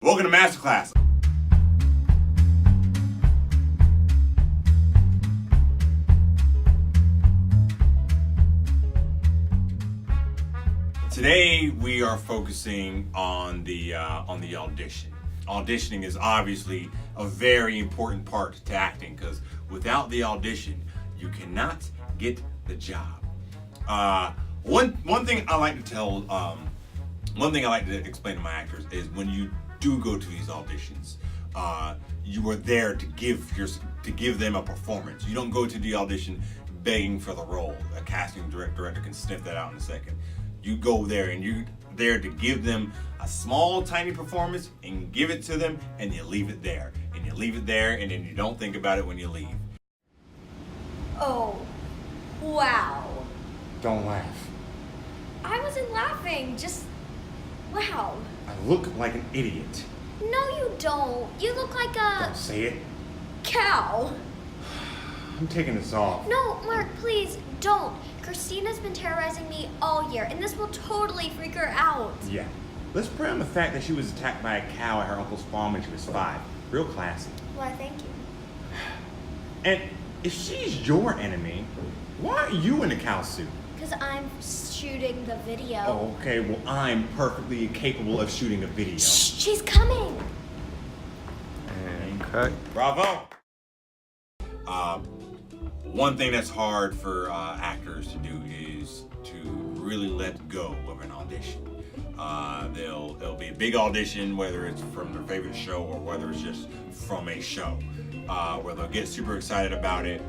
Welcome to Masterclass. Today we are focusing on the audition. Auditioning is obviously a very important part to acting because without the audition, you cannot get the job. One thing I like to tell, one thing I like to explain to my actors is when you do go to these auditions, you are there to give them a performance. You don't go to the audition begging for the role. A casting director can sniff that out in a second. You go there and you're there to give them a small, tiny performance and give it to them, and you leave it there. And you leave it there, and then you don't think about it when you leave. Oh, wow. Don't laugh. I wasn't laughing, just wow. I look like an idiot. No, you don't. You look like a Don't say it. cow. I'm taking this off. No, Mark, please don't. Christina's been terrorizing me all year, and this will totally freak her out. Yeah. Let's pray on the fact that she was attacked by a cow at her uncle's farm when she was 5. Real classy. Why, thank you. And if she's your enemy, why are you in a cow suit? Because I'm shooting the video. Oh, okay. Well, I'm perfectly capable of shooting a video. Shh, she's coming. And cut. Bravo. One thing that's hard for actors to do is to really let go of an audition. There'll be a big audition, whether it's from their favorite show or whether it's just from a show, where they'll get super excited about it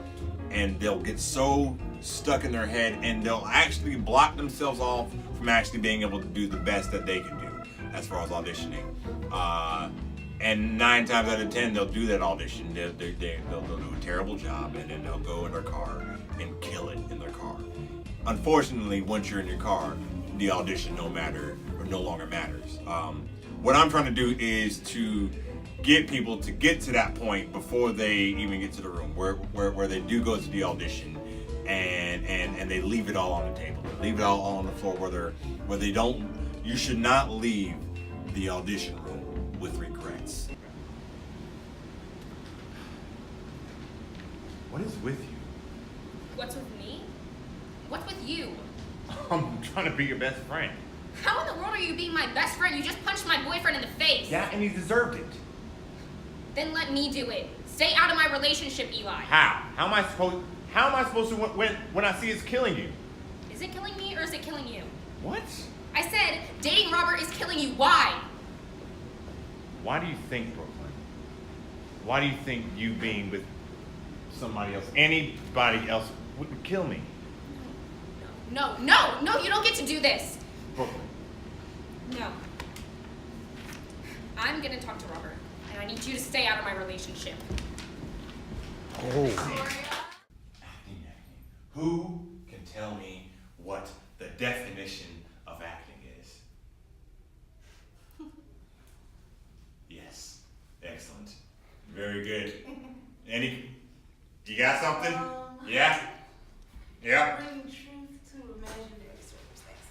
and they'll get so stuck in their head and they'll actually block themselves off from actually being able to do the best that they can do as far as auditioning. And 9 times out of 10, they'll do that audition. They'll do a terrible job, and then they'll go in their car and kill it in their car. Unfortunately, once you're in your car, the audition no longer matters. What I'm trying to do is to get people to get to that point before they even get to the room, where they do go to the audition, and they leave it all on the table. They leave it all on the floor where they don't. You should not leave the audition room with regrets. What is with you? What's with me? What's with you? I'm trying to be your best friend. How in the world are you being my best friend? You just punched my boyfriend in the face. Yeah, and he deserved it. Then let me do it. Stay out of my relationship, Eli. How? How am I supposed to when I see it's killing you? Is it killing me or is it killing you? What? I said dating Robert is killing you. Why? Why do you think, Brooklyn? Why do you think you being with somebody else, anybody else, would kill me? No, you don't get to do this. Brooklyn. No. I'm gonna talk to Robert, and I need you to stay out of my relationship. Oh. Acting. Who can tell me what the definition of acting is? Yes. Excellent. Very good. You got something? Yeah? Yeah? Bring truth to imaginary circumstances.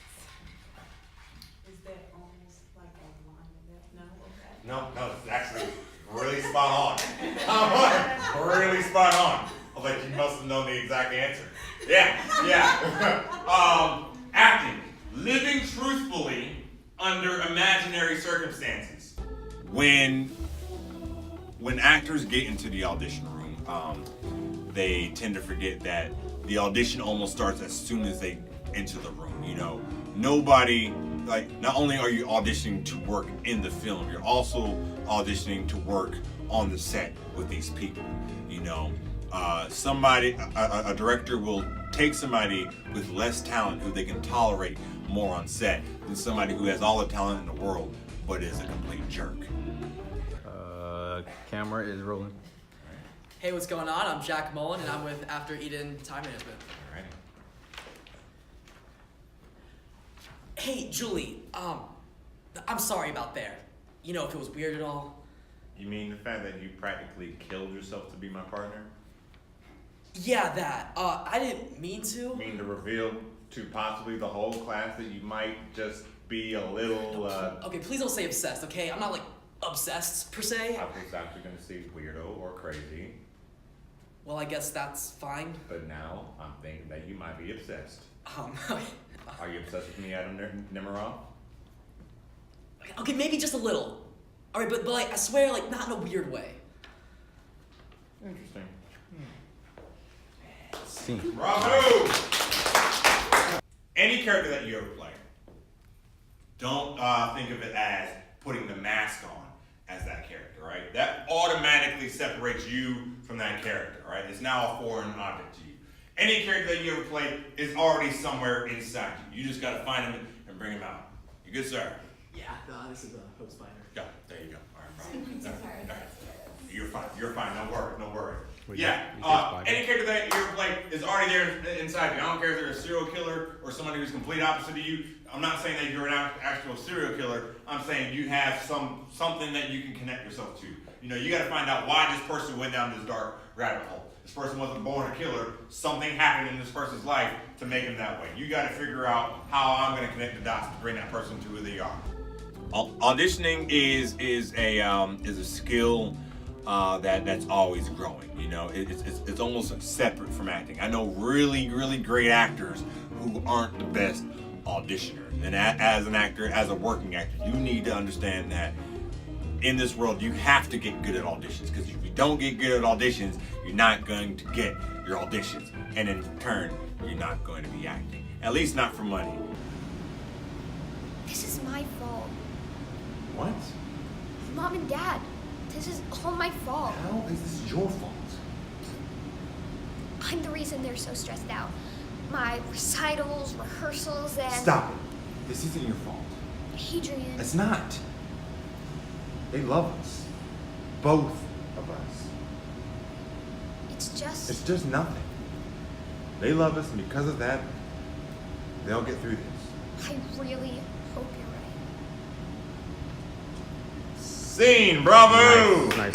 Is that almost like a line of that? No? Okay. No, it's actually really spot on. Really spot on. I was like, you must have known the exact answer. Yeah. Acting. Living truthfully under imaginary circumstances. When actors get into the audition room, they tend to forget that the audition almost starts as soon as they enter the room. You know, not only are you auditioning to work in the film, you're also auditioning to work on the set with these people. You know, a director will take somebody with less talent who they can tolerate more on set than somebody who has all the talent in the world but is a complete jerk. Camera is rolling. Hey, what's going on? I'm Jack Mullen, and I'm with After Eden Time Management. All right. Hey, Julie, I'm sorry about there. You know, if it was weird at all. You mean the fact that you practically killed yourself to be my partner? Yeah, that. I didn't mean to. You mean to reveal to possibly the whole class that you might just be a little, Okay, please don't say obsessed, okay? I'm not, like, obsessed per se. I was actually going to say weirdo or crazy, Well, I guess that's fine. but now I'm thinking that you might be obsessed. Um, Are you obsessed with me, Adam Nemiroff? okay, maybe just a little. All right, but like I swear, like not in a weird way. Interesting. Bravo! Any character that you ever play, don't think of it as putting the mask on as that character, right? That automatically separates you from that character, right? It's now a foreign object to you. Any character that you ever play is already somewhere inside you. You just gotta find him and bring him out. You good, sir? Yeah, this is the hope spider. Yeah, there you go. All right, all right. You're fine. You're fine. No worry. No worry. Yeah. Any character that you ever play is already there inside you. I don't care if they're a serial killer or somebody who's complete opposite of you. I'm not saying that you're an actual serial killer. I'm saying you have something that you can connect yourself to. You know, you got to find out why this person went down this dark rabbit hole. This person wasn't born a killer. Something happened in this person's life to make him that way. You got to figure out how I'm going to connect the dots to bring that person to who they are. Auditioning is a skill that's always growing. You know, it's almost separate from acting. I know really great actors who aren't the best auditioners. And as an actor, as a working actor, you need to understand that in this world you have to get good at auditions, because if you don't get good at auditions, you're not going to get your auditions, and in turn, you're not going to be acting. At least not for money. This is my fault. What? Mom and Dad, this is all my fault. How is this your fault? I'm the reason they're so stressed out. My recitals, rehearsals, and... Stop it. This isn't your fault. Adrian. It's not. They love us. Both of us. It's just... It's just nothing. They love us, and because of that, they'll get through this. I really hope you're right. Scene, bravo! Nice.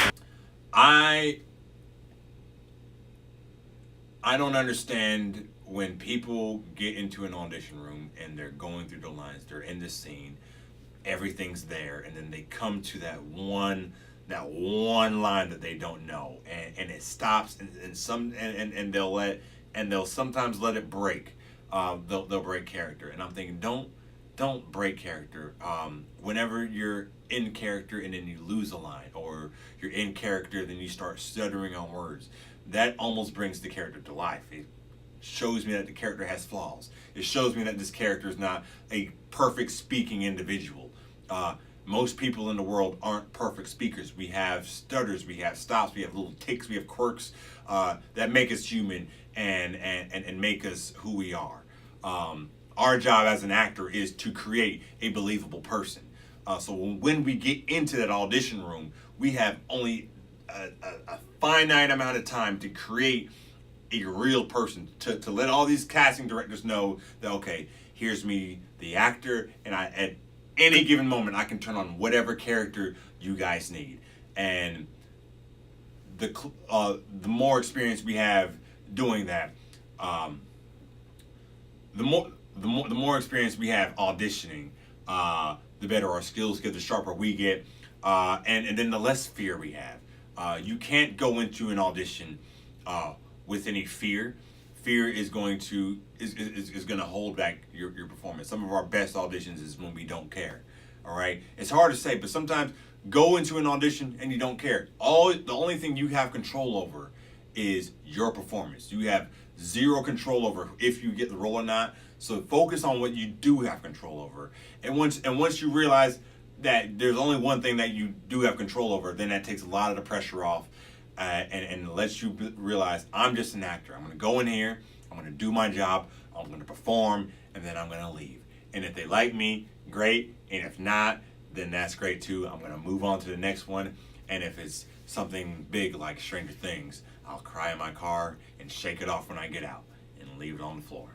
I don't understand when people get into an audition room and they're going through the lines, they're in the scene, everyth's there, and then they come to that one line that they don't know, and it stops, and they'll sometimes let it break. They'll break character, and I'm thinking, don't break character. Whenever you're in character and then you lose a line, or you're in character then you start stuttering on words, that almost brings the character to life. It shows me that the character has flaws. It shows me that this character is not a perfect speaking individual. Most people in the world aren't perfect speakers. We have stutters, we have stops, we have little ticks, we have quirks that make us human and make us who we are. Our job as an actor is to create a believable person. So when we get into that audition room, we have only a finite amount of time to create a real person, to let all these casting directors know that, okay, here's me, the actor, and at any given moment I can turn on whatever character you guys need. And the more experience we have doing that, the more experience we have auditioning, the better our skills get, the sharper we get, and then the less fear we have. You can't go into an audition with any fear. Fear is going to hold back your performance. Some of our best auditions is when we don't care. All right, it's hard to say, but sometimes go into an audition and you don't care. The only thing you have control over is your performance. You have zero control over if you get the role or not. So focus on what you do have control over. And once you realize that there's only one thing that you do have control over, then that takes a lot of the pressure off, and lets you realize, I'm just an actor. I'm going to go in here, I'm going to do my job, I'm going to perform, and then I'm going to leave. And if they like me, great. And if not, then that's great too. I'm going to move on to the next one. And if it's something big like Stranger Things, I'll cry in my car and shake it off when I get out and leave it on the floor.